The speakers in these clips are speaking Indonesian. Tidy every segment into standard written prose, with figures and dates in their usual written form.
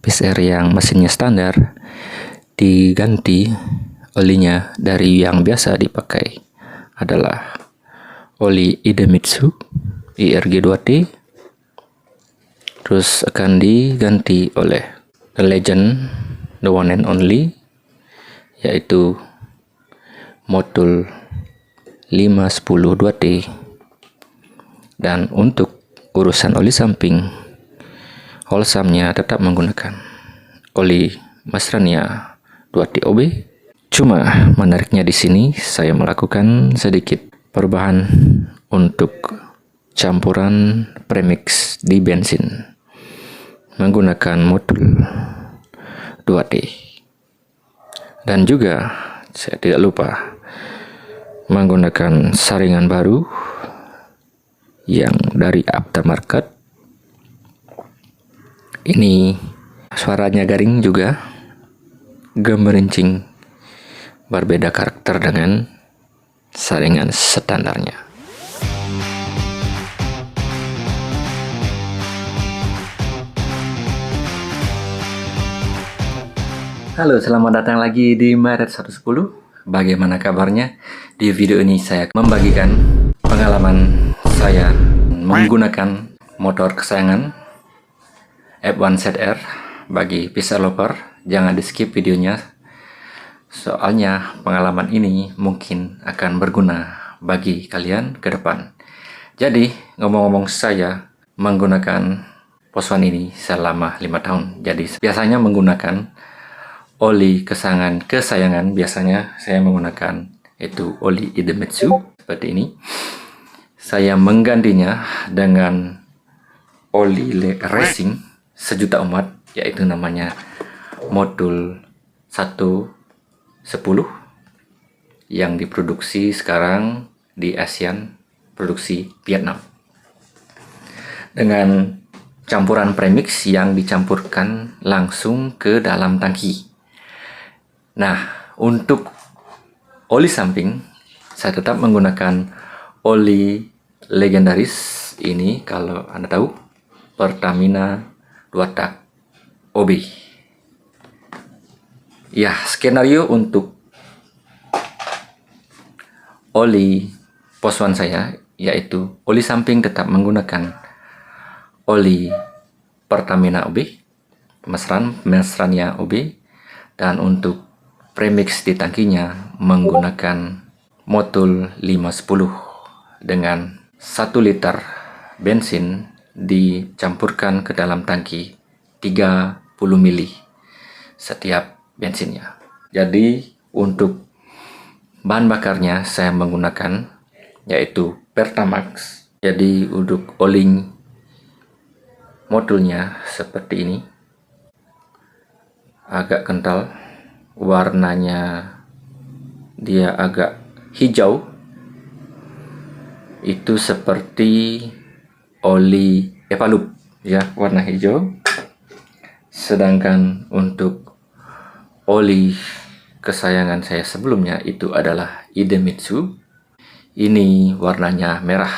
PCR yang mesinnya standar diganti olinya dari yang biasa dipakai adalah oli Idemitsu IRG2T, terus akan diganti oleh the legend, the one and only, yaitu modul 510 2T. Dan untuk urusan oli samping, Holsamnya tetap menggunakan oli Masrania 2T OB. Cuma menariknya di sini saya melakukan sedikit perubahan untuk campuran premix di bensin menggunakan modul 2T. Dan juga saya tidak lupa menggunakan saringan baru yang dari aftermarket. Ini suaranya garing juga, gemerincing, berbeda karakter dengan saringan standarnya. Halo, selamat datang lagi di Maret 110. Bagaimana kabarnya? Di video ini saya membagikan pengalaman saya menggunakan motor kesayangan F1 ZR. Bagi PC lover, jangan di skip videonya, soalnya pengalaman ini mungkin akan berguna bagi kalian ke depan. Jadi ngomong-ngomong, saya menggunakan Poswan ini selama 5 tahun. Jadi biasanya menggunakan oli kesayangan biasanya saya menggunakan itu oli Idemitsu seperti ini. Saya menggantinya dengan oli racing sejuta umat, yaitu namanya modul 110 yang diproduksi sekarang di ASEAN, produksi Vietnam, dengan campuran premix yang dicampurkan langsung ke dalam tangki. Nah, untuk oli samping saya tetap menggunakan oli legendaris ini, kalau Anda tahu, Pertamina 2 tak OB. Ya, skenario untuk oli Poswan saya yaitu oli samping tetap menggunakan oli Pertamina OB, Masrania OB, dan untuk premix di tangkinya menggunakan modul 510 dengan 1 liter bensin dicampurkan ke dalam tangki 30 mili setiap bensinnya. Jadi untuk bahan bakarnya saya menggunakan yaitu Pertamax. Jadi untuk oli modulnya seperti ini, agak kental, warnanya dia agak hijau, itu seperti oli Evalup ya, warna hijau. Sedangkan untuk oli kesayangan saya sebelumnya itu adalah Idemitsu. Ini warnanya merah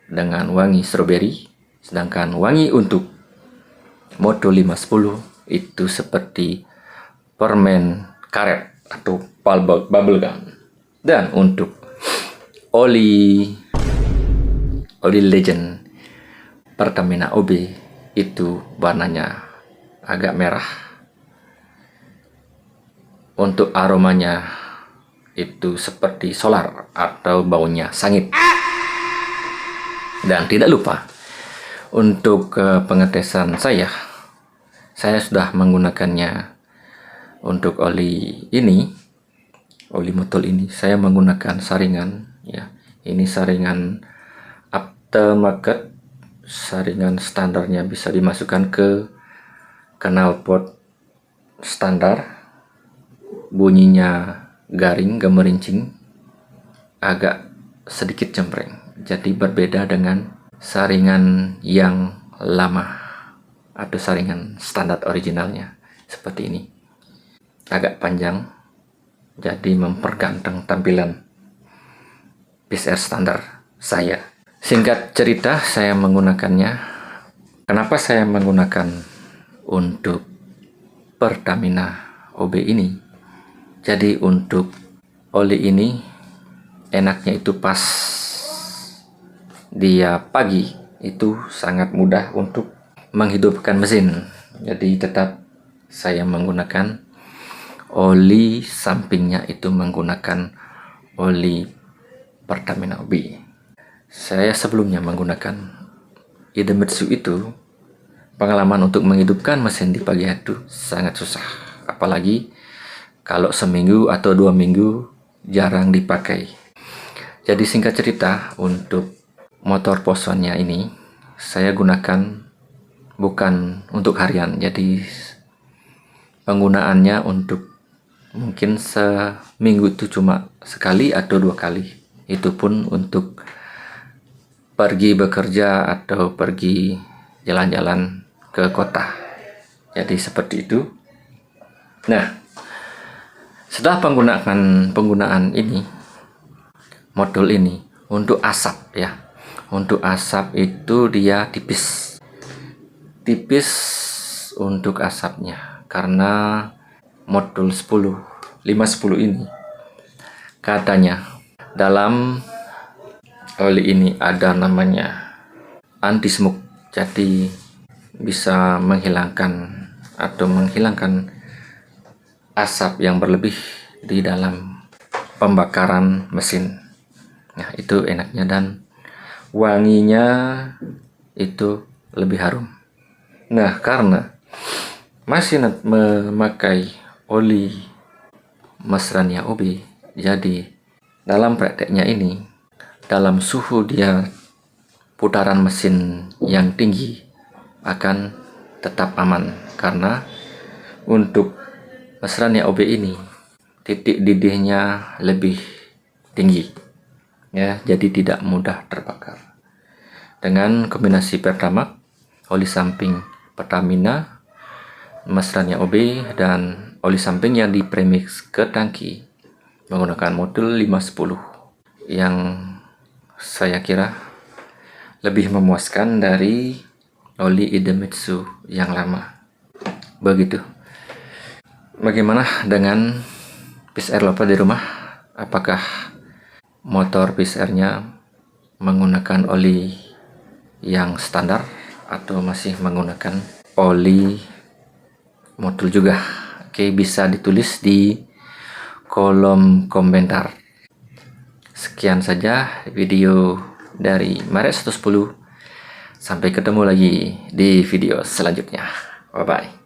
dengan wangi stroberi. Sedangkan wangi untuk modul 510 itu seperti permen karet atau bubblegum. Dan untuk oli legend Pertamina OB itu warnanya agak merah. Untuk aromanya itu seperti solar atau baunya sangit. Dan tidak lupa untuk pengetesan saya sudah menggunakannya. Untuk oli ini, oli motor ini, saya menggunakan saringan ya. Ini saringan aftermarket, saringan standarnya bisa dimasukkan ke knalpot standar. Bunyinya garing, gemerincing, agak sedikit cempreng. Jadi berbeda dengan saringan yang lama atau saringan standar originalnya seperti ini. Agak panjang, jadi memperganteng tampilan PCR standar saya. Singkat cerita, saya menggunakannya. Kenapa saya menggunakan untuk Pertamina OB ini. Jadi untuk oli ini enaknya itu pas dia pagi itu sangat mudah untuk menghidupkan mesin. Jadi tetap saya menggunakan oli sampingnya itu menggunakan oli Pertamina OB. Saya sebelumnya menggunakan Idemitsu itu, pengalaman untuk menghidupkan mesin di pagi hari itu sangat susah. Apalagi kalau seminggu atau 2 minggu jarang dipakai. Jadi singkat cerita, untuk motor Posonnya ini saya gunakan bukan untuk harian. Jadi penggunaannya untuk mungkin seminggu itu cuma sekali atau 2 kali. Itu pun untuk pergi bekerja atau pergi jalan-jalan ke kota. Jadi seperti itu. Nah, setelah penggunaan ini, modul ini untuk asap ya. Untuk asap itu dia tipis untuk asapnya, karena modul 510 ini katanya dalam oli ini ada namanya anti smoke, jadi bisa menghilangkan asap yang berlebih di dalam pembakaran mesin. Nah, itu enaknya, dan wanginya itu lebih harum. Nah, karena masih memakai oli Masrania OB, jadi dalam prakteknya ini, dalam suhu dia putaran mesin yang tinggi akan tetap aman, karena untuk Masrania OB ini titik didihnya lebih tinggi ya, jadi tidak mudah terbakar. Dengan kombinasi Pertamax, oli samping Pertamina, Masrania OB, dan oli samping yang dipremix ke tangki menggunakan modul 510 yang saya kira lebih memuaskan dari oli Idemitsu yang lama. Begitu. Bagaimana dengan PCR loper di rumah? Apakah motor PCR-nya menggunakan oli yang standar atau masih menggunakan oli modul juga? Oke, bisa ditulis di kolom komentar. Sekian saja video dari Maret 110. Sampai ketemu lagi di video selanjutnya. Bye bye.